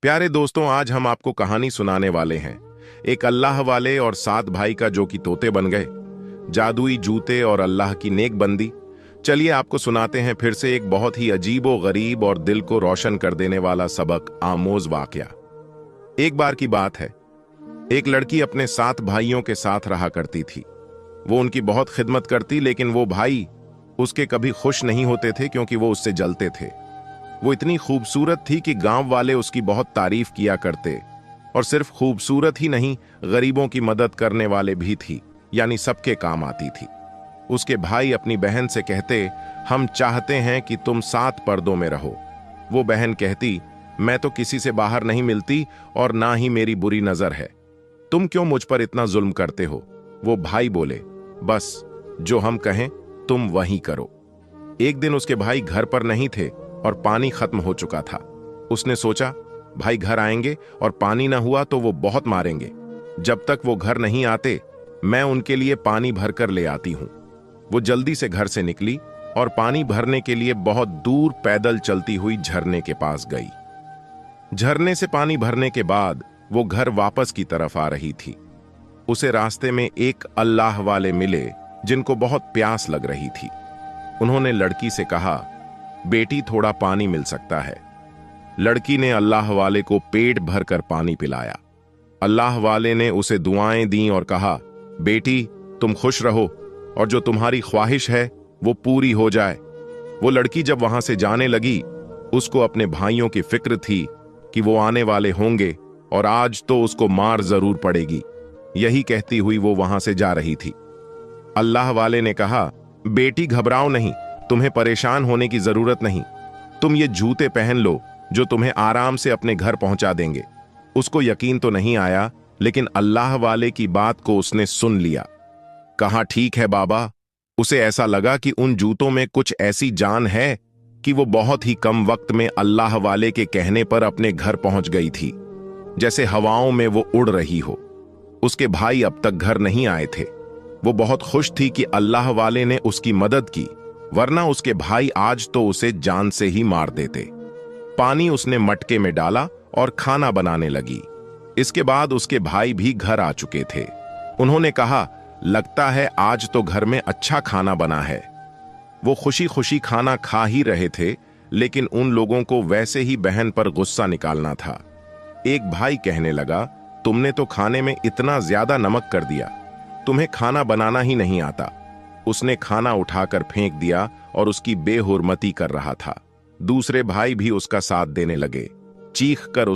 प्यारे दोस्तों, आज हम आपको कहानी सुनाने वाले हैं। एक अल्लाह वाले और 7 भाई का जो कि तोते बन गए, जादुई जूते और अल्लाह की नेक बंदी। चलिए आपको सुनाते हैं फिर से एक बहुत ही अजीबो गरीब और दिल को रोशन कर देने वाला सबक आमोज वाकया। एक बार की बात है, एक लड़की अपने 7 भाइयों के साथ रहा करती थी। वो उनकी बहुत खिदमत करती, लेकिन वो भाई उसके कभी खुश नहीं होते थे क्योंकि वो उससे जलते थे। वो इतनी खूबसूरत थी कि गांव वाले उसकी बहुत तारीफ किया करते, और सिर्फ खूबसूरत ही नहीं, गरीबों की मदद करने वाले भी थी, यानी सबके काम आती थी। उसके भाई अपनी बहन से कहते, हम चाहते हैं कि तुम 7 पर्दों में रहो। वो बहन कहती, मैं तो किसी से बाहर नहीं मिलती और ना ही मेरी बुरी नजर है, तुम क्यों मुझ पर इतना जुल्म करते हो। वो भाई बोले, बस जो हम कहें तुम वही करो। एक दिन उसके भाई घर पर नहीं थे और पानी खत्म हो चुका था। उसने सोचा, भाई घर आएंगे और पानी ना हुआ तो वो बहुत मारेंगे। जब तक वो घर नहीं आते मैं उनके लिए पानी भरकर ले आती हूं। वो जल्दी से घर से निकली और पानी भरने के लिए बहुत दूर पैदल चलती हुई झरने के पास गई। झरने से पानी भरने के बाद वो घर वापस की तरफ आ रही थी। उसे रास्ते में एक अल्लाह वाले मिले जिनको बहुत प्यास लग रही थी। उन्होंने लड़की से कहा, बेटी थोड़ा पानी मिल सकता है। लड़की ने अल्लाह वाले को पेट भरकर पानी पिलाया। अल्लाह वाले ने उसे दुआएं दी और कहा, बेटी तुम खुश रहो और जो तुम्हारी ख्वाहिश है वो पूरी हो जाए। वो लड़की जब वहां से जाने लगी, उसको अपने भाइयों की फिक्र थी कि वो आने वाले होंगे और आज तो उसको मार जरूर पड़ेगी। यही कहती हुई वो वहां से जा रही थी। अल्लाह वाले ने कहा, बेटी घबराओ नहीं, तुम्हें परेशान होने की जरूरत नहीं। तुम ये जूते पहन लो जो तुम्हें आराम से अपने घर पहुंचा देंगे। उसको यकीन तो नहीं आया, लेकिन अल्लाह वाले की बात को उसने सुन लिया। कहा, ठीक है बाबा। उसे ऐसा लगा कि उन जूतों में कुछ ऐसी जान है कि वो बहुत ही कम वक्त में अल्लाह वाले के कहने पर अपने घर पहुंच गई थी, जैसे हवाओं में वो उड़ रही हो। उसके भाई अब तक घर नहीं आए थे। वो बहुत खुश थी कि अल्लाह वाले ने उसकी मदद की, वरना उसके भाई आज तो उसे जान से ही मार देते। पानी उसने मटके में डाला और खाना बनाने लगी। इसके बाद उसके भाई भी घर आ चुके थे। उन्होंने कहा, लगता है आज तो घर में अच्छा खाना बना है। वो खुशी खुशी खाना खा ही रहे थे, लेकिन उन लोगों को वैसे ही बहन पर गुस्सा निकालना था। एक भाई कहने लगा, तुमने तो खाने में इतना ज्यादा नमक कर दिया, तुम्हें खाना बनाना ही नहीं आता। उसने खाना उठाकर फेंक दिया और उसकी बेहुरमती कर रहा था। दूसरे भाई भी उसका साथ देने लगे, चीख कर